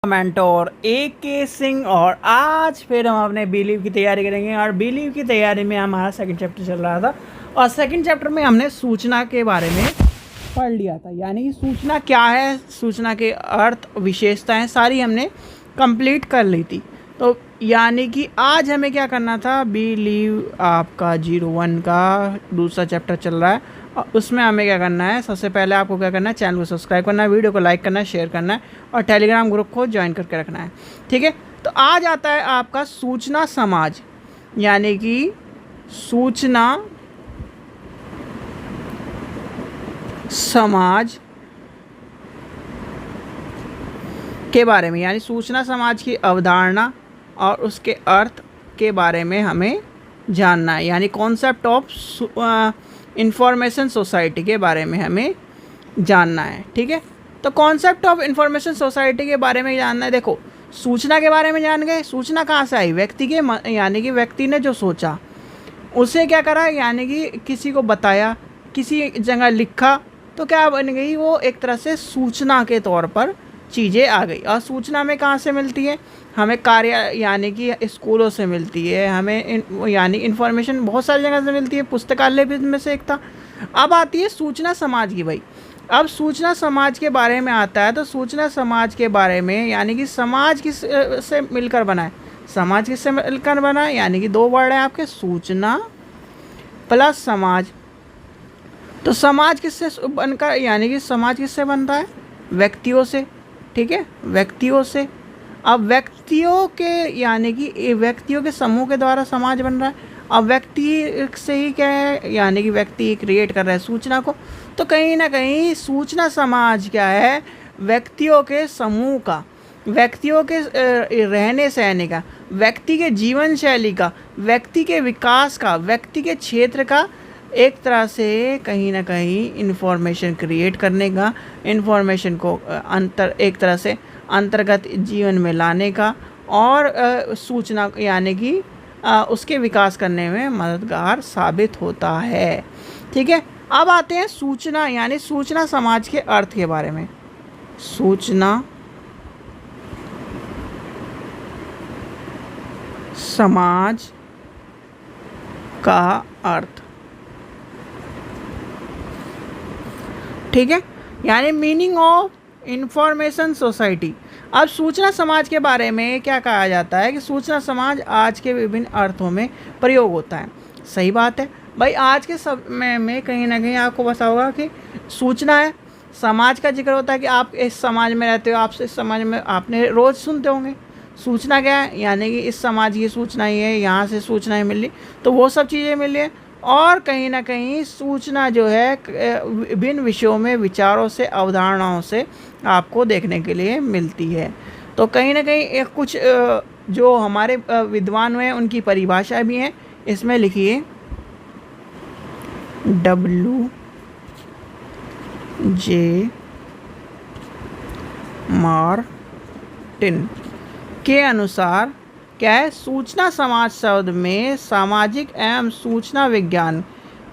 Mentor ए के सिंह और आज फिर हम अपने बिलीव की तैयारी करेंगे। और बिलीव की तैयारी में हमारा सेकंड चैप्टर चल रहा था और सेकंड चैप्टर में हमने सूचना के बारे में पढ़ लिया था, यानी कि सूचना क्या है, सूचना के अर्थ, विशेषताएं सारी हमने कंप्लीट कर ली थी। तो यानी कि आज हमें क्या करना था, बिलीव आपका 01 का दूसरा चैप्टर चल रहा है और उसमें हमें क्या करना है, सबसे पहले आपको क्या करना है, चैनल को सब्सक्राइब करना है, वीडियो को लाइक करना है, शेयर करना है और टेलीग्राम ग्रुप को ज्वाइन करके रखना है। ठीक है, तो आज आता है आपका सूचना समाज, यानी कि सूचना समाज के बारे में, यानी सूचना समाज की अवधारणा और उसके अर्थ के बारे में हमें जानना है, यानी कॉन्सेप्ट ऑफ इंफॉर्मेशन सोसाइटी के बारे में हमें जानना है। ठीक है, तो कॉन्सेप्ट ऑफ इंफॉर्मेशन सोसाइटी के बारे में जानना है। देखो, सूचना के बारे में जान गए, सूचना कहाँ से आई, व्यक्ति के, यानी कि व्यक्ति ने जो सोचा उसे क्या करा, यानी कि किसी को बताया, किसी जगह लिखा, तो क्या बन गई वो, एक तरह से सूचना के तौर पर चीज़ें आ गई। और सूचना में कहाँ से मिलती है, हमें कार्य यानी कि स्कूलों से मिलती है, हमें यानी इन्फॉर्मेशन बहुत सारी जगह से मिलती है, पुस्तकालय भी में से एक था। अब आती है सूचना समाज की। भाई अब सूचना समाज के बारे में आता है, तो सूचना समाज के बारे में यानी कि समाज किस से मिलकर बना है, समाज किससे मिलकर बना है, यानी कि दो वर्ड है आपके, सूचना प्लस समाज। तो समाज किससे बनकर, यानी कि समाज किससे बनता है, व्यक्तियों से। ठीक है, व्यक्तियों से। अब व्यक्तियों के, यानी कि व्यक्तियों के समूह के द्वारा समाज बन रहा है। अब व्यक्ति से ही क्या है, यानी कि व्यक्ति क्रिएट कर रहा है सूचना को। तो कहीं ना कहीं सूचना समाज क्या है, व्यक्तियों के समूह का, व्यक्तियों के रहने सहने का, व्यक्ति के जीवन शैली का, व्यक्ति के विकास का, व्यक्ति के क्षेत्र का एक तरह से कहीं ना कहीं इन्फॉर्मेशन क्रिएट करने का, इन्फॉर्मेशन को एक तरह से अंतर्गत जीवन में लाने का और सूचना यानी कि उसके विकास करने में मददगार साबित होता है। ठीक है, अब आते हैं सूचना यानी सूचना समाज के अर्थ के बारे में। सूचना समाज का अर्थ, ठीक है, यानी मीनिंग ऑफ इंफॉर्मेशन सोसाइटी। अब सूचना समाज के बारे में क्या कहा जाता है कि सूचना समाज आज के विभिन्न अर्थों में प्रयोग होता है। सही बात है भाई, आज के समय में कहीं ना कहीं आपको पता होगा कि सूचना है, समाज का जिक्र होता है कि आप इस समाज में रहते हो, आपसे इस समाज में आपने रोज़ सुनते होंगे। सूचना क्या है, यानी कि इस समाज की सूचना ही है, यहाँ से सूचनाएं मिल रही, तो वो सब चीज़ें मिल रही है। और कहीं ना कहीं सूचना जो है विभिन्न विषयों में विचारों से, अवधारणाओं से आपको देखने के लिए मिलती है। तो कहीं ना कहीं कुछ जो हमारे विद्वान हैं उनकी परिभाषा भी है, इसमें लिखिए W.J. मार्टिन के अनुसार क्या है, सूचना समाज शब्द में सामाजिक एवं सूचना विज्ञान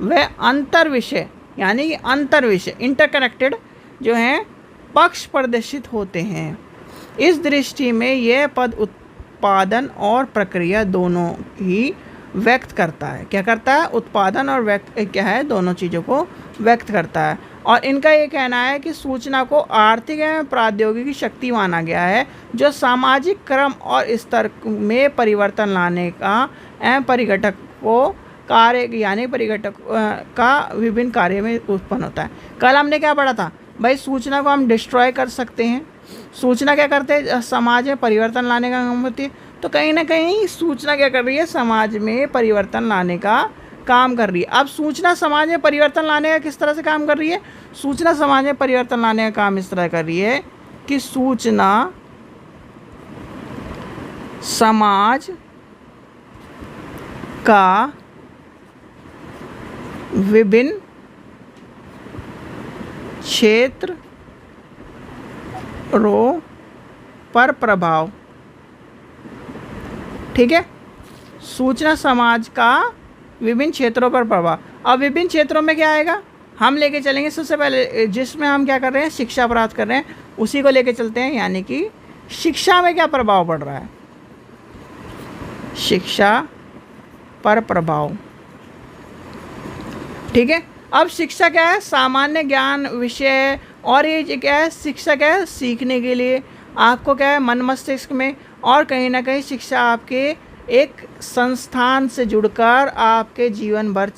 व अंतर विषय, यानी कि अंतर विषय, इंटरकनेक्टेड जो हैं, पक्ष प्रदर्शित होते हैं। इस दृष्टि में यह पद उत्पादन और प्रक्रिया दोनों ही व्यक्त करता है। क्या करता है, उत्पादन और व्यक्त क्या है, दोनों चीज़ों को व्यक्त करता है। और इनका ये कहना है कि सूचना को आर्थिक एवं प्रौद्योगिकी शक्ति माना गया है, जो सामाजिक क्रम और स्तर में परिवर्तन लाने का एवं परिघटक को कार्य, यानी परिघटक का विभिन्न कार्य में उत्पन्न होता है। कल हमने क्या पढ़ा था भाई, सूचना को हम डिस्ट्रॉय कर सकते हैं। सूचना क्या करते हैं, समाज में परिवर्तन लाने का काम होती है। तो कहीं ना कहीं सूचना क्या कर रही है, समाज में परिवर्तन लाने का काम कर रही है। अब सूचना समाज में परिवर्तन लाने का किस तरह से काम कर रही है, सूचना समाज में परिवर्तन लाने का काम इस तरह कर रही है कि सूचना समाज का विभिन्न क्षेत्रों पर प्रभाव, ठीक है, सूचना समाज का विभिन्न क्षेत्रों पर प्रभाव। अब विभिन्न क्षेत्रों में क्या आएगा, हम लेके चलेंगे सबसे पहले जिसमें हम क्या कर रहे हैं, शिक्षा प्राप्त कर रहे हैं, उसी को लेके चलते हैं, यानी कि शिक्षा में क्या प्रभाव पड़ रहा है? शिक्षा पर प्रभाव, ठीक है। अब शिक्षा क्या है? सामान्य ज्ञान विषय, और ये क्या है? शिक्षा क्या है? सीखने के लिए आपको क्या है? मन मस्तिष्क में, और कहीं ना कहीं शिक्षा आपके एक संस्थान से जुड़कर आपके जीवन भर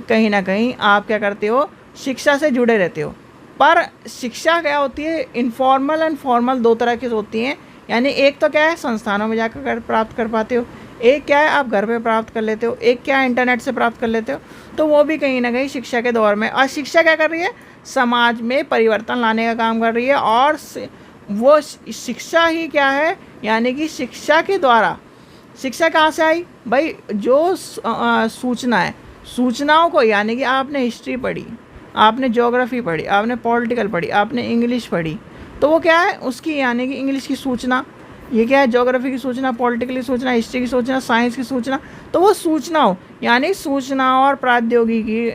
कहीं ना कहीं आप क्या करते हो? शिक्षा से जुड़े रहते हो। पर शिक्षा क्या होती है? इनफॉर्मल एंड फॉर्मल दो तरह की होती हैं। यानी एक तो क्या है? संस्थानों में जाकर प्राप्त कर पाते हो, एक क्या है? आप घर पे प्राप्त कर लेते हो, एक क्या है? इंटरनेट से प्राप्त कर लेते हो। तो वो भी कहीं ना कहीं शिक्षा के दौर में, और शिक्षा क्या कर रही है? समाज में परिवर्तन लाने का काम कर रही है। और वो शिक्षा ही क्या है? यानी कि शिक्षा के द्वारा, शिक्षा कहाँ से आई भाई? जो सूचना है, सूचनाओं को, यानी कि आपने हिस्ट्री पढ़ी, आपने ज्योग्राफी पढ़ी, आपने पॉलिटिकल पढ़ी, आपने इंग्लिश पढ़ी, तो वो क्या है? उसकी यानी कि इंग्लिश की सूचना, ये क्या है? ज्योग्राफी की सूचना, पॉलिटिकल की सूचना, हिस्ट्री की सूचना, साइंस की सूचना। तो वो सूचनाओं, यानी सूचना और प्रौद्योगिकी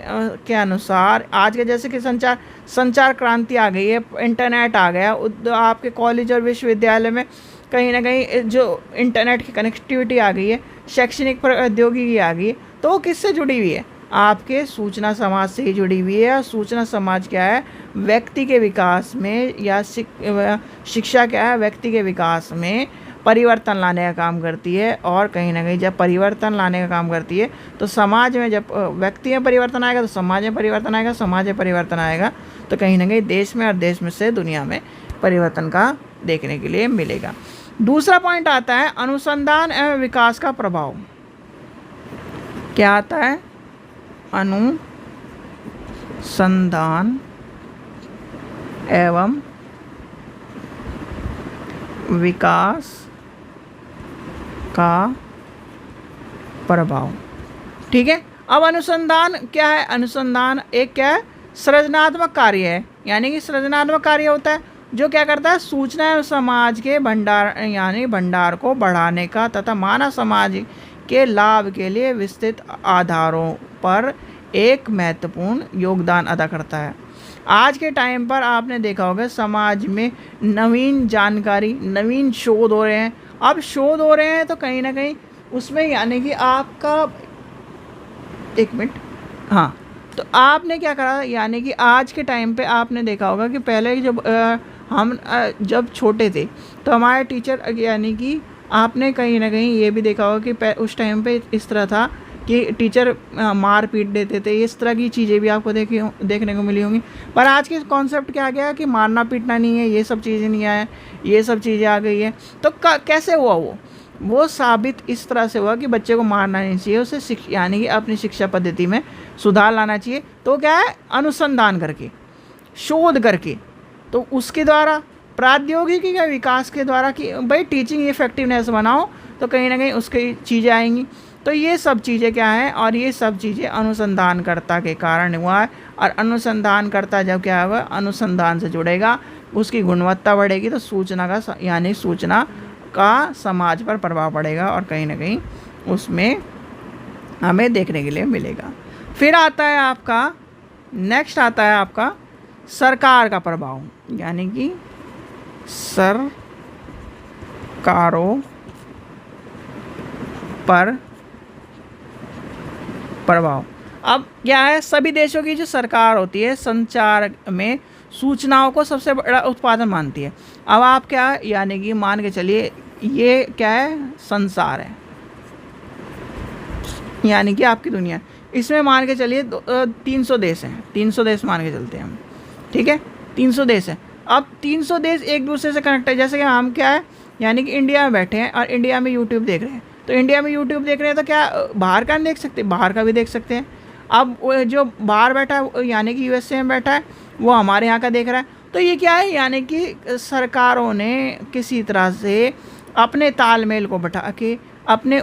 के अनुसार आज के जैसे कि संचार क्रांति आ गई है, इंटरनेट आ गया, आपके कॉलेज और विश्वविद्यालय में कहीं ना कहीं जो इंटरनेट की कनेक्टिविटी आ गई है, शैक्षणिक प्रौद्योगिकी आ गई है, तो वो किससे जुड़ी हुई है? आपके सूचना समाज से ही जुड़ी हुई है। और सूचना समाज क्या है? व्यक्ति के विकास में, या शिक्षा क्या है? व्यक्ति के विकास में परिवर्तन लाने का काम करती है। और कहीं ना कहीं जब परिवर्तन लाने का काम करती है, तो समाज में जब व्यक्ति में परिवर्तन आएगा, तो समाज में परिवर्तन आएगा, समाज में परिवर्तन आएगा, तो कहीं ना कहीं देश में, और देश में से दुनिया में परिवर्तन का देखने के लिए मिलेगा। दूसरा पॉइंट आता है अनुसंधान एवं विकास का प्रभाव। क्या आता है? अनुसंधान एवं विकास का प्रभाव, ठीक है। अब अनुसंधान क्या है? अनुसंधान एक क्या है? सृजनात्मक कार्य है। यानी कि सृजनात्मक कार्य होता है जो क्या करता है? सूचना एवं समाज के भंडार, यानी भंडार को बढ़ाने का तथा मानव समाज के लाभ के लिए विस्तृत आधारों पर एक महत्वपूर्ण योगदान अदा करता है। आज के टाइम पर आपने देखा होगा समाज में नवीन जानकारी, नवीन शोध हो रहे हैं। अब शोध हो रहे हैं तो कहीं ना कहीं उसमें, यानी कि आपका, एक मिनट, हाँ, तो आपने क्या करा? यानी कि आज के टाइम पे आपने देखा होगा कि पहले जब हम जब छोटे थे, तो हमारे टीचर, यानी कि आपने कहीं ना कहीं ये भी देखा होगा कि उस टाइम पे इस तरह था कि टीचर मार पीट देते थे। इस तरह की चीज़ें भी आपको देखने को मिली होंगी। पर आज के कॉन्सेप्ट क्या आ गया कि मारना पीटना नहीं है, ये सब चीज़ें नहीं आया, ये सब चीज़ें आ गई है। तो कैसे हुआ वो साबित इस तरह से हुआ कि बच्चे को मारना नहीं चाहिए, उसे यानी कि अपनी शिक्षा पद्धति में सुधार लाना चाहिए। तो क्या है? अनुसंधान करके, शोध करके, तो उसके द्वारा, प्रौद्योगिकी के विकास के द्वारा, कि भाई टीचिंग इफेक्टिवनेस बनाओ, तो कहीं ना कहीं उसकी चीज़ें आएंगी। तो ये सब चीज़ें क्या है? और ये सब चीज़ें अनुसंधानकर्ता के कारण हुआ है। और अनुसंधानकर्ता जब क्या होगा? अनुसंधान से जुड़ेगा, उसकी गुणवत्ता बढ़ेगी, तो सूचना का, यानी सूचना का समाज पर प्रभाव पड़ेगा, और कहीं ना कहीं उसमें हमें देखने के लिए मिलेगा। फिर आता है आपका, नेक्स्ट आता है आपका सरकार का प्रभाव, यानी कि सरकारों पर प्रभाव। अब क्या है? सभी देशों की जो सरकार होती है, संचार में सूचनाओं को सबसे बड़ा उत्पादन मानती है। अब आप क्या, यानी कि मान के चलिए, ये क्या है? संसार है, यानी कि आपकी दुनिया, इसमें मान के चलिए 300 देश हैं, 300 देश मान के चलते हैं हम, ठीक है, 300 देश हैं। अब 300 देश एक दूसरे से कनेक्ट है। जैसे कि हम क्या है, यानी कि इंडिया में बैठे हैं और इंडिया में यूट्यूब देख रहे हैं, तो इंडिया में यूट्यूब देख रहे हैं, तो क्या बाहर का नहीं देख सकते? बाहर का भी देख सकते हैं। अब जो बाहर बैठा है, यानी कि यूएसए में बैठा है, वो हमारे यहाँ का देख रहा है। तो ये क्या है? यानी कि सरकारों ने किसी तरह से अपने तालमेल को बैठा के, अपने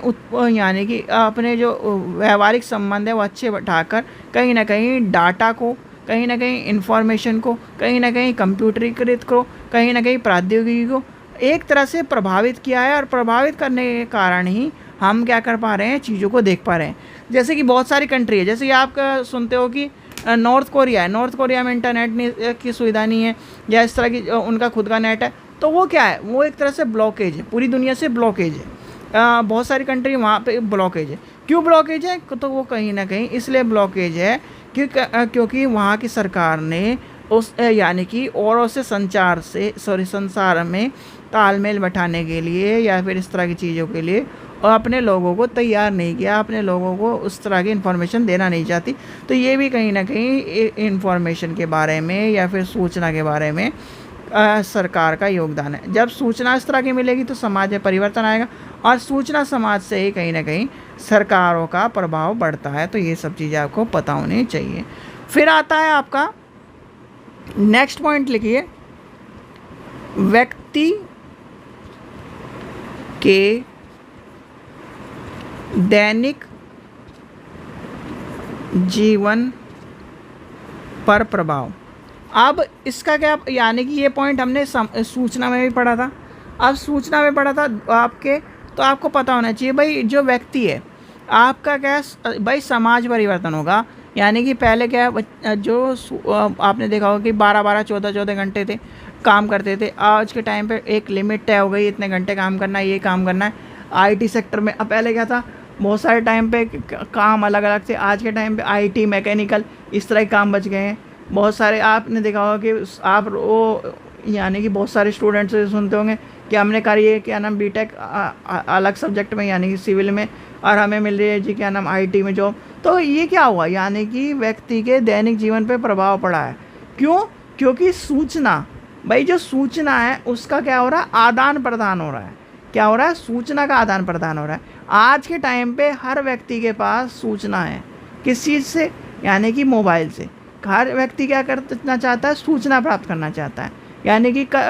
यानी कि अपने जो व्यवहारिक संबंध है वो अच्छे बैठाकर, कहीं ना कहीं डाटा को, कहीं ना कहीं इंफॉर्मेशन को, कहीं ना कहीं कंप्यूटरीकृत को, कहीं ना कहीं प्रौद्योगिकी को एक तरह से प्रभावित किया है। और प्रभावित करने के कारण ही हम क्या कर पा रहे हैं? चीज़ों को देख पा रहे हैं। जैसे कि बहुत सारी कंट्री है, जैसे कि आप सुनते हो कि नॉर्थ कोरिया है, नॉर्थ कोरिया में इंटरनेट की सुविधा नहीं है, या इस तरह की उनका खुद का नेट है। तो वो क्या है, वो एक तरह से ब्लॉकेज है, पूरी दुनिया से ब्लॉकेज है। बहुत सारी कंट्री वहाँ पे ब्लॉकेज है। क्यों ब्लॉकेज है? तो वो कहीं ना कहीं इसलिए ब्लॉकेज है क्योंकि वहाँ की सरकार ने उस यानी कि औरों से संसार में तालमेल बैठाने के लिए या फिर इस तरह की चीज़ों के लिए और अपने लोगों को तैयार नहीं किया, अपने लोगों को उस तरह की इन्फॉर्मेशन देना नहीं चाहती। तो ये भी कहीं ना कहीं इन्फॉर्मेशन के बारे में या फिर सूचना के बारे में सरकार का योगदान है। जब सूचना इस तरह की मिलेगी तो समाज में परिवर्तन आएगा और सूचना समाज से ही कहीं ना कहीं सरकारों का प्रभाव बढ़ता है। तो ये सब चीज़ें आपको पता होनी चाहिए। फिर आता है आपका नेक्स्ट पॉइंट, लिखिए व्यक्ति के दैनिक जीवन पर प्रभाव। अब इसका क्या, यानी कि ये पॉइंट हमने सूचना में भी पढ़ा था। अब सूचना में पढ़ा था आपके, तो आपको पता होना चाहिए भाई जो व्यक्ति है आपका क्या, भाई समाज परिवर्तन होगा। यानी कि पहले क्या जो आपने देखा होगा कि 12-12 14-14 घंटे थे काम करते थे। आज के टाइम पे एक लिमिट तय हो गई, इतने घंटे काम करना है, ये काम करना है। आईटी सेक्टर में अब पहले क्या था, बहुत सारे टाइम पे काम अलग अलग थे। आज के टाइम पे आईटी, मैकेनिकल, इस तरह के काम बच गए हैं। बहुत सारे आपने देखा होगा कि आप वो यानी कि बहुत सारे स्टूडेंट्स से सुनते होंगे कि हमने करी है क्या नाम बीटेक अलग सब्जेक्ट में यानी कि सिविल में, और हमें मिल रही है जी क्या नाम आईटी में जॉब। तो ये क्या हुआ, यानी कि व्यक्ति के दैनिक जीवन पे प्रभाव पड़ा है। क्यों? क्योंकि सूचना, भाई जो सूचना है उसका क्या हो रहा है, आदान प्रदान हो रहा है। क्या हो रहा है? सूचना का आदान प्रदान हो रहा है। आज के टाइम पे हर व्यक्ति के पास सूचना है। किस चीज़ से? यानी कि मोबाइल से। हर व्यक्ति क्या करना चाहता है, सूचना प्राप्त करना चाहता है। यानी कि क्या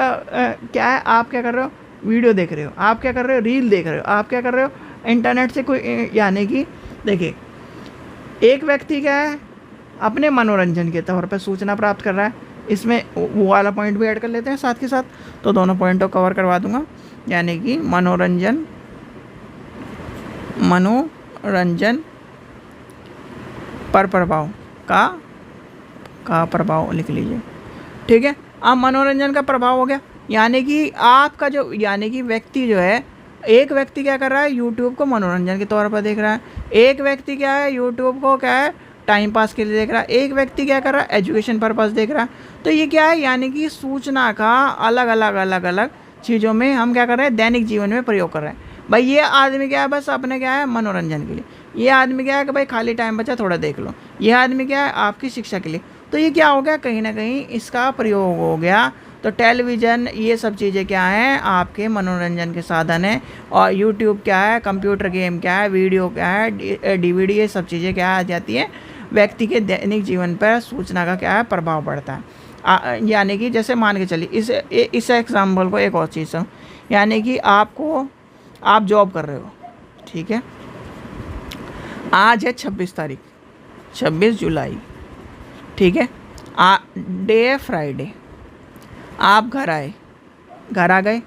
है, आप क्या कर रहे हो, वीडियो देख रहे हो, आप क्या कर रहे हो, रील देख रहे हो, आप क्या कर रहे हो, इंटरनेट से कोई, यानी कि देखिए एक व्यक्ति क्या है अपने मनोरंजन के तौर पर सूचना प्राप्त कर रहा है। इसमें वो वाला पॉइंट भी ऐड कर लेते हैं साथ के साथ, तो दोनों पॉइंट को कवर करवा दूंगा। यानी कि मनोरंजन पर प्रभाव का प्रभाव लिख लीजिए, ठीक है। अब मनोरंजन का प्रभाव हो गया, यानी कि आपका जो, यानी कि व्यक्ति जो है, एक व्यक्ति क्या कर रहा है, यूट्यूब को मनोरंजन के तौर पर देख रहा है। एक व्यक्ति क्या है, यूट्यूब को क्या है, टाइम पास के लिए देख रहा है। एक व्यक्ति क्या कर रहा है, एजुकेशन पर्पस देख रहा है। तो ये क्या है, यानी कि सूचना का अलग अलग चीज़ों में हम क्या कर रहे हैं, दैनिक जीवन में प्रयोग कर रहे हैं। भाई ये आदमी क्या है, बस अपने क्या है, मनोरंजन के लिए। ये आदमी क्या है कि भाई खाली टाइम बचा थोड़ा देख लो। ये आदमी क्या है, आपकी शिक्षा के लिए। तो ये क्या हो गया, कहीं ना कहीं इसका प्रयोग हो गया। तो टेलीविज़न, ये सब चीज़ें क्या हैं, आपके मनोरंजन के साधन हैं। और यूट्यूब क्या है, कंप्यूटर गेम क्या है, वीडियो क्या है, डीवीडी, ये सब चीज़ें क्या आ जाती हैं, व्यक्ति के दैनिक जीवन पर सूचना का क्या है, प्रभाव पड़ता है। यानी कि जैसे मान के चलिए, इस एग्जाम्पल को एक और चीज़, यानी कि आप जॉब कर रहे हो, ठीक है। आज है 26 तारीख, 26 जुलाई, ठीक है। डे है फ्राइडे। आप घर आ गए।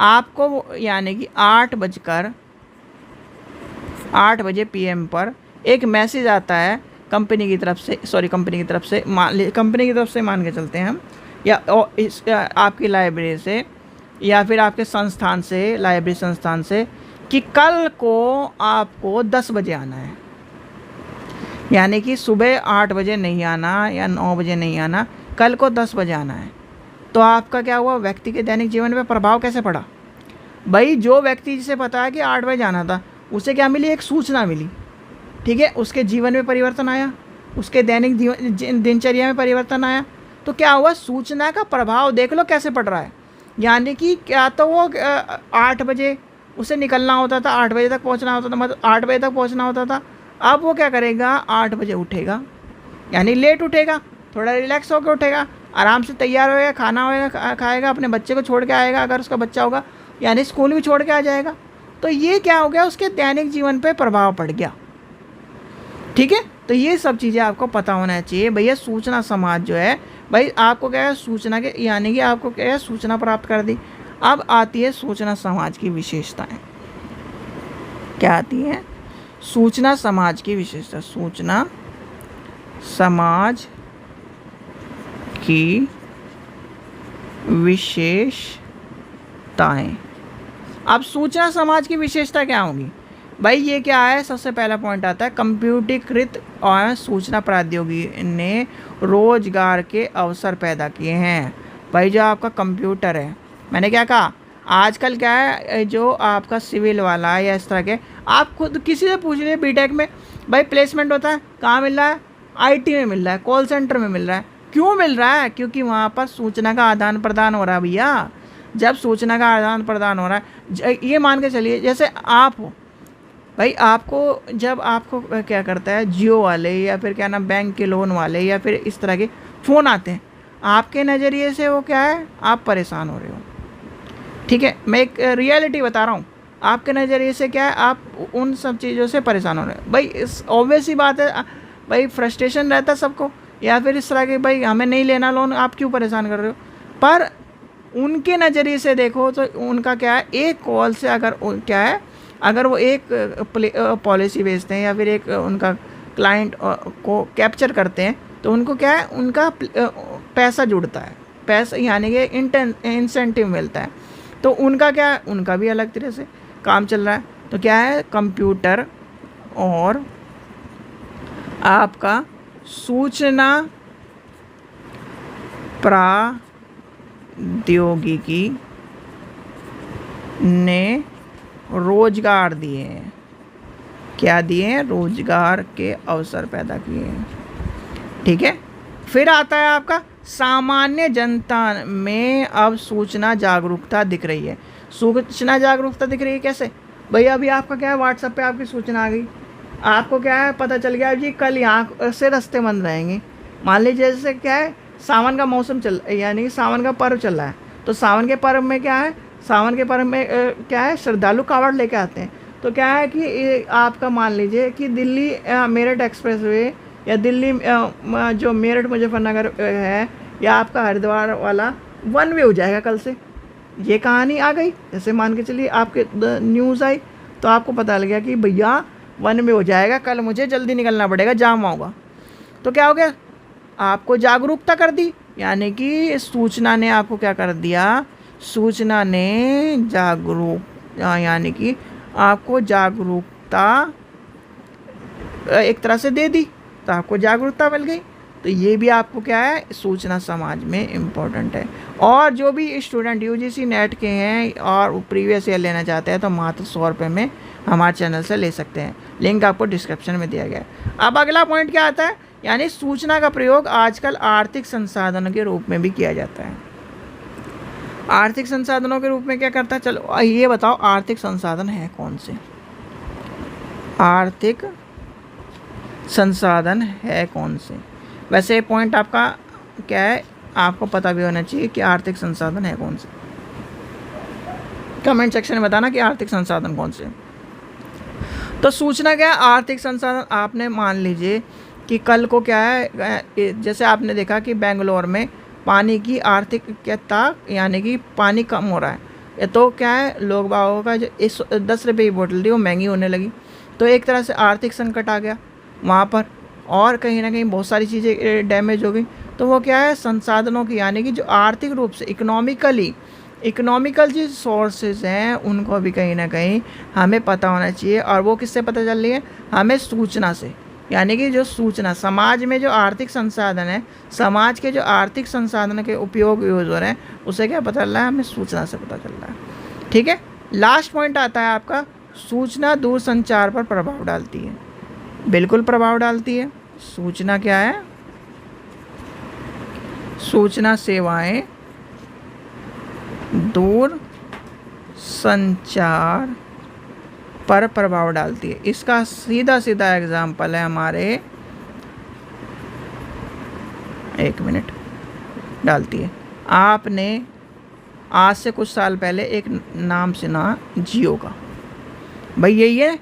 आपको यानी कि 8 बजे PM पर एक मैसेज आता है कंपनी की तरफ से मान के चलते हैं हम, या आपकी लाइब्रेरी से या फिर आपके संस्थान से, लाइब्रेरी संस्थान से, कि कल को आपको 10 बजे आना है। यानी कि सुबह 8 बजे नहीं आना या 9 बजे नहीं आना, कल को 10 बजे आना है। तो आपका क्या हुआ, व्यक्ति के दैनिक जीवन में प्रभाव कैसे पड़ा? भाई जो व्यक्ति जिसे पता है कि 8 बजे जाना था, उसे क्या मिली, एक सूचना मिली, ठीक है। उसके जीवन में परिवर्तन आया, उसके दैनिक दिनचर्या में परिवर्तन आया। तो क्या हुआ, सूचना का प्रभाव देख लो कैसे पड़ रहा है। यानी कि क्या तो वो 8 बजे उसे निकलना होता था, 8 बजे तक पहुंचना होता था, मतलब 8 बजे तक पहुंचना होता था। अब वो क्या करेगा, 8 बजे उठेगा, यानी लेट उठेगा, थोड़ा रिलैक्स होकर उठेगा, आराम से तैयार होएगा, खाना होएगा, खाएगा, अपने बच्चे को छोड़ के आएगा, अगर उसका बच्चा होगा, यानी स्कूल भी छोड़ के आ जाएगा। तो ये क्या हो गया, उसके दैनिक जीवन पे प्रभाव पड़ गया, ठीक है। तो ये सब चीज़ें आपको पता होना चाहिए। भैया सूचना समाज जो है, भाई आपको क्या है, सूचना के, यानी कि आपको क्या है, सूचना प्राप्त कर दी। अब आती है सूचना समाज की विशेषताएं। क्या आती है, सूचना समाज की विशेषता। सूचना समाज की विशेषताएं। जागरूकताएं। अब सूचना समाज की विशेषता क्या होगी भाई, ये क्या है, सबसे पहला पॉइंट आता है कंप्यूटरीकृत और सूचना प्रौद्योगिकी ने रोजगार के अवसर पैदा किए हैं। भाई जो आपका कंप्यूटर है, मैंने क्या कहा, आजकल क्या है, जो आपका सिविल वाला है या इस तरह के, आप खुद किसी से पूछ लीजिए बीटेक में भाई प्लेसमेंट होता है कहाँ मिल रहा है, आईटी में मिल रहा है, कॉल सेंटर में मिल रहा है। क्यों मिल रहा है, क्योंकि वहाँ पर सूचना का आदान प्रदान हो रहा है भैया। जब सूचना का आदान प्रदान हो रहा है, ये मान के चलिए जैसे आप हो भाई, आपको जब आपको क्या करता है जियो वाले या फिर क्या नाम बैंक के लोन वाले या फिर इस तरह के फ़ोन आते हैं, आपके नज़रिए से वो क्या है, आप परेशान हो रहे हो, ठीक है, मैं एक रियलिटी बता रहा हूँ, आपके नज़रिए से क्या है, आप उन सब चीज़ों से परेशान हो रहे हो भाई। इस ऑब्वियस ही बात है भाई, फ्रस्ट्रेशन रहता है सबको, या फिर इस तरह के भाई हमें नहीं लेना लोन, आप क्यों परेशान कर रहे हो। पर उनके नज़रिए से देखो तो उनका क्या है, एक कॉल से अगर क्या है, अगर वो एक पॉलिसी बेचते हैं या फिर एक उनका क्लाइंट को कैप्चर करते हैं, तो उनको क्या है, उनका पैसा जुड़ता है, पैसा यानी कि इंसेंटिव मिलता है, तो उनका क्या है, उनका भी अलग तरह से काम चल रहा है। तो क्या है, कंप्यूटर और आपका सूचना प्रौद्योगिकी ने रोजगार दिए हैं। क्या दिए हैं, रोजगार के अवसर पैदा किए हैं, ठीक है। फिर आता है आपका सामान्य जनता में अब सूचना जागरूकता दिख रही है। सूचना जागरूकता दिख रही है कैसे भैया, अभी आपका क्या है, व्हाट्सएप पे आपकी सूचना आ गई, आपको क्या है पता चल गया जी कल यहाँ से रास्ते बंद रहेंगे। मान लीजिए जैसे क्या है, सावन का मौसम यानी सावन का पर्व चल रहा है, तो सावन के पर्व में क्या है, सावन के पर्व में क्या है, श्रद्धालु कावड़ लेके आते हैं। तो क्या है कि आपका मान लीजिए कि दिल्ली मेरठ एक्सप्रेसवे या दिल्ली जो मेरठ मुजफ्फरनगर है या आपका हरिद्वार वाला वन वे हो जाएगा कल से। ये कहानी आ गई, जैसे मान के चलिए आपके न्यूज़ आई तो आपको पता लग गया कि भैया वन वे हो जाएगा, कल मुझे जल्दी निकलना पड़ेगा, जाम होगा। तो क्या हो गया, आपको जागरूकता कर दी, यानी कि सूचना ने आपको क्या कर दिया, सूचना ने यानी कि आपको जागरूकता एक तरह से दे दी, तो आपको जागरूकता मिल गई। तो ये भी आपको क्या है, सूचना समाज में इम्पोर्टेंट है। और जो भी स्टूडेंट यूजीसी नेट के हैं और प्रीवियस ईयर लेना चाहते हैं तो मात्र 100 रुपये में हमारे चैनल से ले सकते हैं, लिंक आपको डिस्क्रिप्शन में दिया गया है। अब अगला पॉइंट क्या आता है, यानी सूचना का प्रयोग आजकल आर्थिक संसाधनों के रूप में भी किया जाता है। आर्थिक संसाधनों के रूप में क्या करता है, चलो ये बताओ आर्थिक संसाधन है कौन से, आर्थिक संसाधन है कौन से। वैसे पॉइंट आपका क्या है, आपको पता भी होना चाहिए कि आर्थिक संसाधन है कौन से। कमेंट सेक्शन में बताना कि आर्थिक संसाधन कौन से। तो सूचना क्या है, आर्थिक संसाधन। आपने मान लीजिए कि कल को क्या है, जैसे आपने देखा कि बेंगलोर में पानी की आर्थिकता यानी कि पानी कम हो रहा है, तो क्या है, लोग बागों का जो 10 रुपये की बोतल थी वो महंगी होने लगी, तो एक तरह से आर्थिक संकट आ गया वहाँ पर, और कहीं ना कहीं बहुत सारी चीज़ें डैमेज हो गई। तो वो क्या है, संसाधनों की यानी कि जो आर्थिक रूप से इकोनॉमिकल जो सोर्सेज हैं उनको भी कहीं ना कहीं हमें पता होना चाहिए। और वो किससे पता चल रही है, हमें सूचना से, यानी कि जो सूचना समाज में जो आर्थिक संसाधन है, समाज के जो आर्थिक संसाधन के उपयोग यूज हो रहे हैं, उसे क्या पता चल रहा है, हमें सूचना से पता चल रहा है, ठीक है। लास्ट पॉइंट आता है आपका, सूचना दूरसंचार पर प्रभाव डालती है। बिल्कुल प्रभाव डालती है। सूचना क्या है, सूचना सेवाएं दूर संचार पर प्रभाव डालती है। इसका सीधा सीधा एग्जाम्पल है हमारे, एक मिनट, डालती है। आपने आज से कुछ साल पहले एक नाम सुना जियो का, भाई यही है।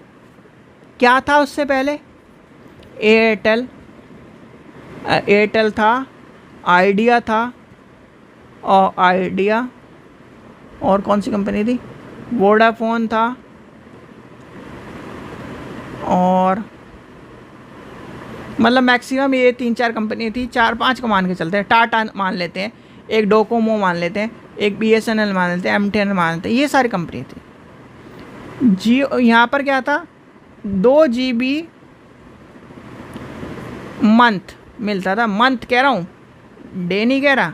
क्या था उससे पहले, एयरटेल था, आइडिया था, और आइडिया और कौन सी कंपनी थी, वोडाफोन था, और मतलब मैक्सिमम ये 3-4 कंपनी थी, 4-5 को मान के चलते हैं, टाटा मान लेते हैं, एक डोकोमो मान लेते हैं। एक BSNL मान लेते हैं, MTNL मान लेते हैं, ये सारी कंपनी थी। जियो यहाँ पर क्या था, 2 GB मंथ मिलता था, मंथ कह रहा हूँ, डे नहीं कह रहा,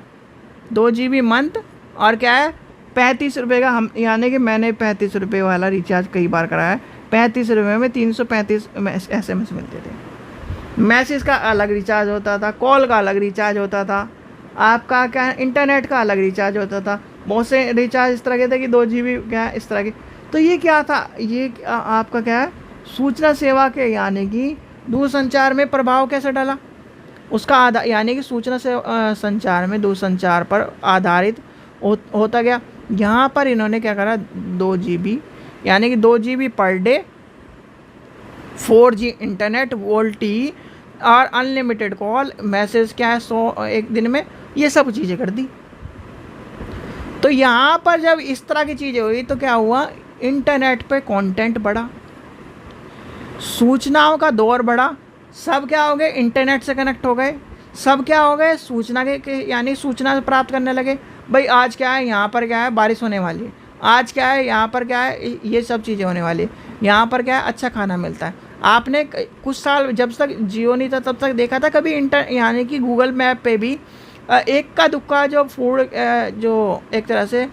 2 GB मंथ, और क्या है 35 रुपये का, हम यानी कि मैंने 35 रुपये वाला रिचार्ज कई बार कराया है। 35 रुपये में 335 SMS मिलते थे। मैसेज का अलग रिचार्ज होता था, कॉल का अलग रिचार्ज होता था, आपका क्या इंटरनेट का अलग रिचार्ज होता था। बहुत से रिचार्ज इस तरह के थे कि 2 GB क्या इस तरह के। तो ये क्या था, ये आपका क्या है, सूचना सेवा के यानी कि दूरसंचार में प्रभाव कैसे डाला, उसका आधार यानी कि सूचना से संचार में दूरसंचार पर आधारित होता गया। यहाँ पर इन्होंने क्या करा, 2 GB यानी कि 2 GB per day, 4G internet, VoLTE और अनलिमिटेड कॉल, मैसेज क्या है 100 एक दिन में, ये सब चीज़ें कर दी। तो यहाँ पर जब इस तरह की चीज़ें हुई तो क्या हुआ, इंटरनेट पे कंटेंट बढ़ा, सूचनाओं का दौर बढ़ा, सब क्या हो गए, इंटरनेट से कनेक्ट हो गए, सब क्या हो गए, सूचना के यानी सूचना प्राप्त करने लगे। भाई आज क्या है, यहाँ पर क्या है, बारिश होने वाली है, आज क्या है, यहाँ पर क्या है, ये सब चीज़ें होने वाली है, यहाँ पर क्या है, अच्छा खाना मिलता है। आपने कुछ साल जब तक जियो नहीं था तब तक देखा था कभी यानी कि गूगल मैप पे भी एक का दुक्का जो फूड जो एक तरह से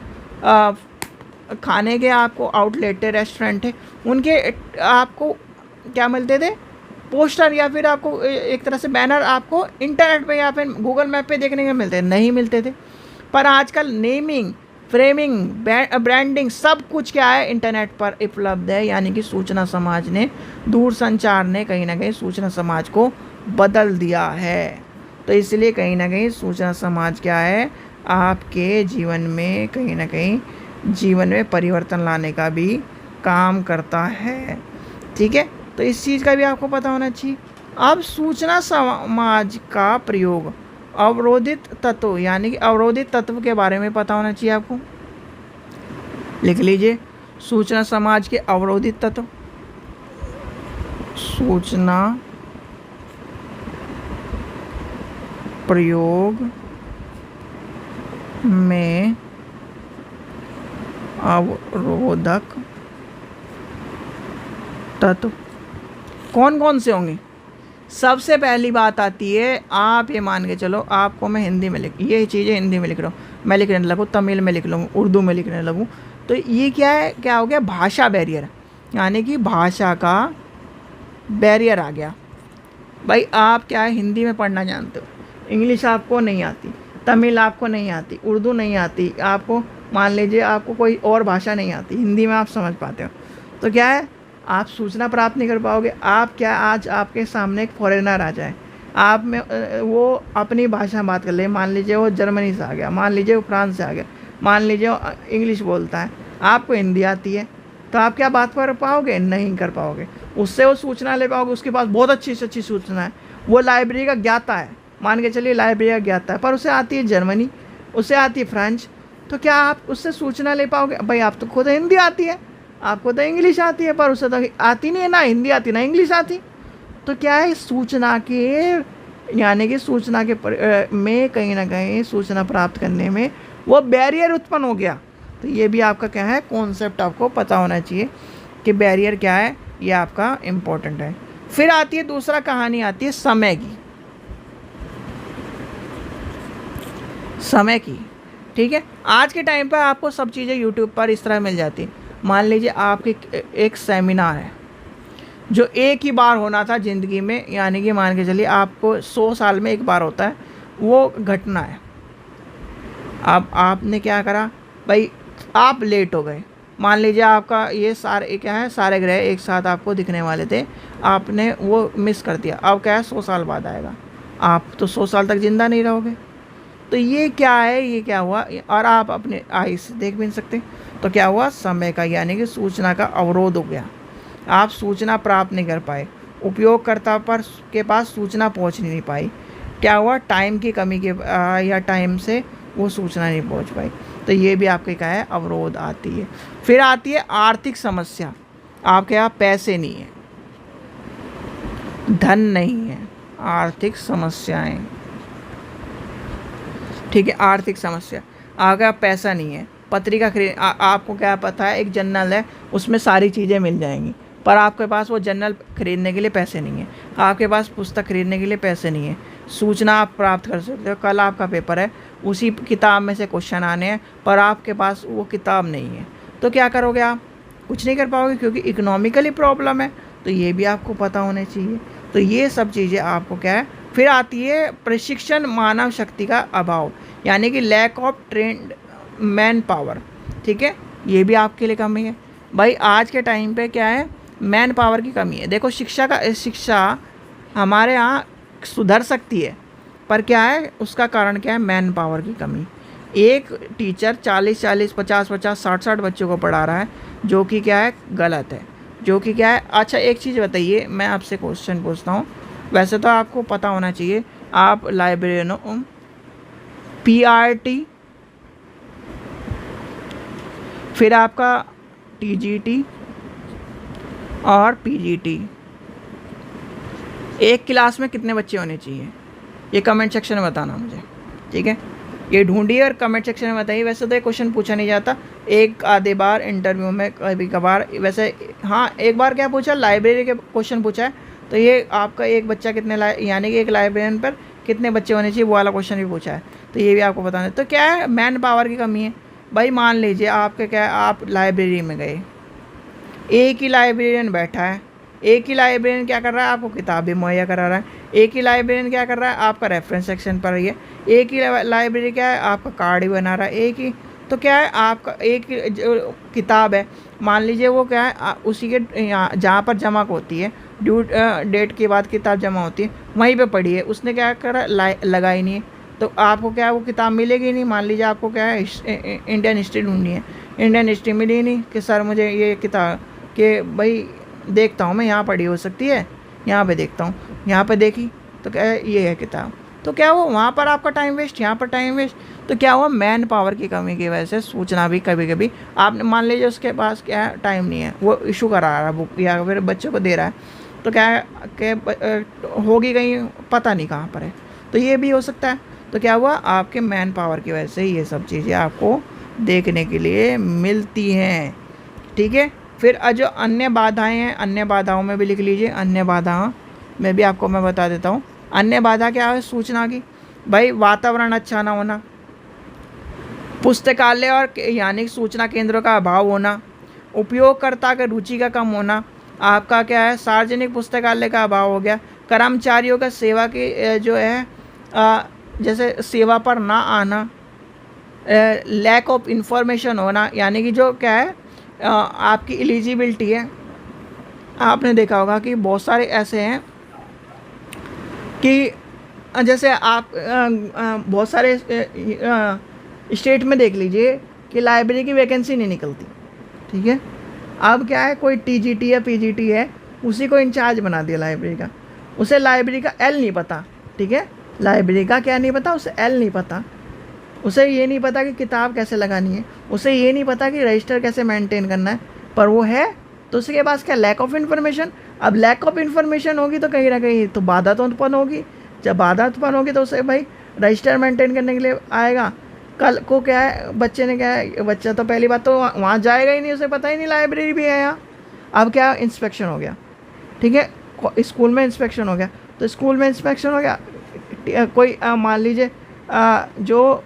खाने के आपको आउटलेट है, रेस्टोरेंट है, उनके आपको क्या मिलते थे, पोस्टर या फिर आपको एक तरह से बैनर आपको इंटरनेट पे या फिर गूगल मैप पे देखने को मिलते नहीं मिलते थे। पर आजकल नेमिंग, फ्रेमिंग, ब्रांडिंग सब कुछ क्या है, इंटरनेट पर उपलब्ध है। यानी कि सूचना समाज ने, दूरसंचार ने कहीं ना कहीं सूचना समाज को बदल दिया है। तो इसलिए कहीं ना कहीं सूचना समाज क्या है, आपके जीवन में कहीं ना कहीं जीवन में परिवर्तन लाने का भी काम करता है। ठीक है, तो इस चीज़ का भी आपको पता होना चाहिए। अब सूचना समाज का प्रयोग, अवरोधित तत्व यानी कि अवरोधित तत्व के बारे में पता होना चाहिए आपको। लिख लीजिए, सूचना समाज के अवरोधित तत्व, सूचना प्रयोग में अवरोधक तत्व कौन कौन से होंगे। सबसे पहली बात आती है, आप ये मान के चलो, आपको मैं हिंदी में ये चीज़ें हिंदी में लिख रहा हूँ, मैं लिखने लगूँ तमिल में लिख लूँ, उर्दू में लिखने लगूँ, तो ये क्या है, क्या हो गया, भाषा बैरियर, यानी कि भाषा का बैरियर आ गया। भाई आप क्या है, हिंदी में पढ़ना जानते हो, इंग्लिश आपको नहीं आती, तमिल आपको नहीं आती, उर्दू नहीं आती, आपको मान लीजिए आपको कोई और भाषा नहीं आती, हिंदी में आप समझ पाते हो, तो क्या है, आप सूचना प्राप्त नहीं कर पाओगे। आप क्या, आज आपके सामने एक फॉरेनर आ जाए, आप में वो अपनी भाषा में बात कर ले, मान लीजिए वो जर्मनी से आ गया, मान लीजिए वो फ्रांस से आ गया, मान लीजिए वो इंग्लिश बोलता है, आपको हिंदी आती है, तो आप क्या बात कर पाओगे, नहीं कर पाओगे। उससे वो सूचना ले पाओगे, उसके पास बहुत अच्छी से अच्छी सूचना है, वो लाइब्रेरी का ज्ञाता है, मान के चलिए लाइब्रेरी का ज्ञाता है, पर उसे आती है जर्मनी, उसे आती है फ्रेंच, तो क्या आप उससे सूचना ले पाओगे। भाई आप तो खुद हिंदी आती है, आपको तो इंग्लिश आती है, पर उसे तो आती नहीं है, ना हिंदी आती ना इंग्लिश आती। तो क्या है, सूचना के यानी कि सूचना के में कहीं ना कहीं सूचना प्राप्त करने में वो बैरियर उत्पन्न हो गया। तो ये भी आपका क्या है, कॉन्सेप्ट आपको पता होना चाहिए कि बैरियर क्या है, ये आपका इम्पोर्टेंट है। फिर आती है दूसरा कहानी, आती है समय की, समय की। ठीक है, आज के टाइम पर आपको सब चीज़ें यूट्यूब पर इस तरह मिल जाती है। मान लीजिए आपके एक सेमिनार है जो एक ही बार होना था ज़िंदगी में, यानी कि मान के चलिए आपको 100 साल में एक बार होता है, वो घटना है। अब आपने क्या करा, भाई आप लेट हो गए, मान लीजिए आपका ये सारे क्या है, सारे ग्रह एक साथ आपको दिखने वाले थे, आपने वो मिस कर दिया। अब क्या है, 100 साल बाद आएगा, आप तो 100 साल तक ज़िंदा नहीं रहोगे। तो ये क्या है, ये क्या हुआ, और आप अपने आई से देख भी नहीं सकते। तो क्या हुआ, समय का यानी कि सूचना का अवरोध हो गया, आप सूचना प्राप्त नहीं कर पाए, उपयोगकर्ता पर के पास सूचना पहुंच नहीं पाई। क्या हुआ, टाइम की कमी के या टाइम से वो सूचना नहीं पहुंच पाई। तो ये भी आपके क्या है, अवरोध आती है। फिर आती है आर्थिक समस्या, आपके यहाँ पैसे नहीं है, धन नहीं है, आर्थिक समस्याएं। ठीक है, आर्थिक समस्या। आपका पैसा नहीं है, पत्रिका खरीद आपको क्या पता है एक जर्नल है उसमें सारी चीज़ें मिल जाएंगी, पर आपके पास वो जर्नल खरीदने के लिए पैसे नहीं है, आपके पास पुस्तक खरीदने के लिए पैसे नहीं है। सूचना आप प्राप्त कर सकते हो, कल आपका पेपर है, उसी किताब में से क्वेश्चन आने हैं, पर आपके पास वो किताब नहीं है, तो क्या करोगे आप? कुछ नहीं कर पाओगे, क्योंकि इकोनॉमिकली प्रॉब्लम है। तो ये भी आपको पता होना चाहिए। तो ये सब चीज़ें आपको क्या है। फिर आती है प्रशिक्षण मानव शक्ति का अभाव, यानी कि lack of trained man power. ठीक है, ये भी आपके लिए कमी है भाई। आज के टाइम पे क्या है, मैन पावर की कमी है। देखो शिक्षा हमारे यहाँ सुधर सकती है, पर क्या है उसका कारण क्या है, मैन पावर की कमी। एक टीचर 40-40, 50-50, 60-60 बच्चों को पढ़ा रहा है, जो कि क्या है गलत है, जो कि क्या है। अच्छा एक चीज़ बताइए, मैं आपसे क्वेश्चन पूछता हूँ, वैसे तो आपको पता होना चाहिए, आप लाइब्रेरियन हो, PRT, फिर आपका TGT और PGT, एक क्लास में कितने बच्चे होने चाहिए, ये कमेंट सेक्शन में बताना मुझे। ठीक है, ये ढूंढिए और कमेंट सेक्शन में बताइए। वैसे तो ये क्वेश्चन पूछा नहीं जाता, एक आधे बार इंटरव्यू में कभी कभार वैसे, हाँ एक बार क्या पूछा, लाइब्रेरी के क्वेश्चन पूछा है, तो ये आपका एक बच्चा कितने यानी कि एक लाइब्रेरियन पर कितने बच्चे होने चाहिए, वो वाला क्वेश्चन भी पूछा है, तो ये भी आपको बताना है। तो क्या है, मैन पावर की कमी है भाई। मान लीजिए आपके क्या है, आप लाइब्रेरी में गए, एक ही लाइब्रेरियन बैठा है, एक ही लाइब्रेरियन क्या कर रहा है, आपको किताबें मुहैया करा रहा है, एक ही लाइब्रेरियन क्या कर रहा है, आपका रेफरेंस सेक्शन पर है, एक ही लाइब्रेरी क्या है, आपका कार्ड ही बना रहा है, एक ही। तो क्या है, आपका एक ही जो किताब है, मान लीजिए वो क्या है, उसी के जहाँ पर जमा होती है, ड्यू डेट के बाद किताब जमा होती है, वहीं पे पढ़ी है, उसने क्या करा, लगाई नहीं है, तो आपको क्या है वो किताब मिलेगी नहीं। मान लीजिए आपको क्या है इंडियन हिस्ट्री ढूंढनी है, इंडियन हिस्ट्री मिली नहीं, कि सर मुझे ये किताब, कि भाई देखता हूँ मैं, यहाँ पढ़ी हो सकती है, यहाँ पे देखता हूँ, यहाँ पे देखी तो क्या है ये है किताब, तो क्या हुआ वहाँ पर आपका टाइम वेस्ट, यहाँ पर टाइम वेस्ट। तो क्या हुआ, मैन पावर की कमी की वजह से सूचना भी कभी कभी आपने, मान लीजिए उसके पास क्या है टाइम नहीं है, वो इशू करा रहा है बुक या फिर बच्चों को दे रहा है, तो क्या है कि होगी कहीं पता नहीं कहाँ पर है, तो ये भी हो सकता है। तो क्या हुआ, आपके मैन पावर की वजह से ये सब चीज़ें आपको देखने के लिए मिलती हैं। ठीक है, फिर जो अन्य बाधाएं हैं, अन्य बाधाओं में भी लिख लीजिए, अन्य बाधाओं में भी आपको मैं बता देता हूँ। अन्य बाधा क्या है सूचना की, भाई वातावरण अच्छा ना होना, पुस्तकालय और यानी सूचना केंद्रों का अभाव होना, उपयोगकर्ता के रुचि का कम होना, आपका क्या है सार्वजनिक पुस्तकालय का अभाव हो गया, कर्मचारियों का सेवा की जो है जैसे सेवा पर ना आना, लैक ऑफ इंफॉर्मेशन होना, यानी कि जो क्या है आपकी एलिजिबिलिटी है। आपने देखा होगा कि बहुत सारे ऐसे हैं कि जैसे आप बहुत सारे स्टेट में देख लीजिए कि लाइब्रेरी की वैकेंसी नहीं निकलती। ठीक है, अब क्या है, कोई TGT या PGT है, उसी को इंचार्ज बना दिया लाइब्रेरी का, उसे लाइब्रेरी का L नहीं पता। ठीक है, लाइब्रेरी का क्या नहीं पता, उसे L नहीं पता, उसे ये नहीं पता कि किताब कैसे लगानी है, उसे ये नहीं पता कि रजिस्टर कैसे मेंटेन करना है, पर वो है तो उसके पास क्या, लैक ऑफ इन्फॉर्मेशन। अब लैक ऑफ इन्फॉर्मेशन होगी तो कहीं ना कहीं तो बाधा तो उत्पन्न होगी, जब बाधा उत्पन्न होगी तो उसे भाई रजिस्टर मेंटेन करने के लिए आएगा। कल को क्या है, बच्चे ने क्या है, बच्चा तो पहली बात तो वहाँ जाएगा ही नहीं, उसे पता ही नहीं लाइब्रेरी भी है यहाँ। अब क्या, इंस्पेक्शन हो गया। ठीक है, स्कूल में इंस्पेक्शन हो गया, तो स्कूल में इंस्पेक्शन हो गया, कोई मान लीजिए जो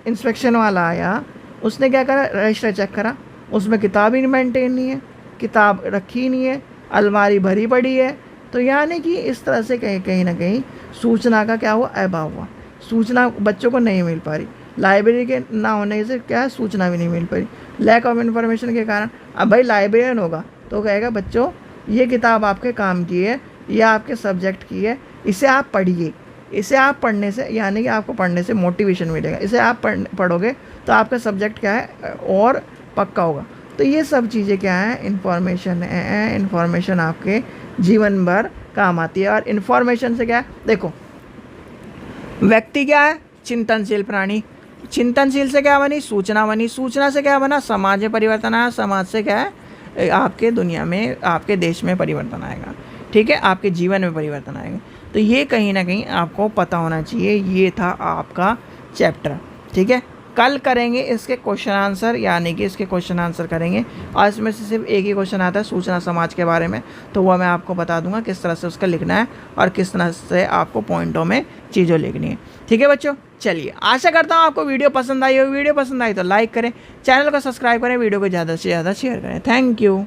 इंस्पेक्शन वाला आया, उसने क्या करा, रजिस्टर चेक करा, उसमें किताब ही मेंटेन नहीं है, किताब रखी नहीं है, अलमारी भरी पड़ी है। तो यानी कि इस तरह से कहीं ना कहीं सूचना का क्या हुआ, अभाव हुआ, सूचना बच्चों को नहीं मिल पा रही। लाइब्रेरी के ना होने से क्या है, सूचना भी नहीं मिल पा रही, लैक ऑफ इन्फॉर्मेशन के कारण। अब भाई लाइब्रेरियन होगा तो कहेगा बच्चों ये किताब आपके काम की है, या आपके सब्जेक्ट की है, इसे आप पढ़िए, इसे आप पढ़ने से यानी कि आपको पढ़ने से मोटिवेशन मिलेगा, इसे आप पढ़ोगे तो आपका सब्जेक्ट क्या है और पक्का होगा। तो ये सब चीज़ें क्या है, इन्फॉर्मेशन है, इन्फॉर्मेशन आपके जीवन भर काम आती है। और इन्फॉर्मेशन से क्या है, देखो व्यक्ति क्या है, चिंतनशील प्राणी, चिंतनशील से क्या बनी, सूचना बनी, सूचना से क्या बना, समाज में परिवर्तन आया, समाज से क्या है, आपके दुनिया में, आपके देश में परिवर्तन आएगा। ठीक है, आपके जीवन में परिवर्तन आएगा। तो ये कहीं ना कहीं आपको पता होना चाहिए। ये था आपका चैप्टर। ठीक है, कल करेंगे इसके क्वेश्चन आंसर, यानी कि इसके क्वेश्चन आंसर करेंगे और इसमें से सिर्फ एक ही क्वेश्चन आता है सूचना समाज के बारे में, तो वह मैं आपको बता दूंगा किस तरह से उसका लिखना है और किस तरह से आपको पॉइंटों में चीज़ें लिखनी है। ठीक है बच्चों, चलिए आशा करता हूँ आपको वीडियो पसंद आई हो। वीडियो पसंद आई तो लाइक करें, चैनल को सब्सक्राइब करें, वीडियो को ज़्यादा से ज़्यादा शेयर करें। Thank you.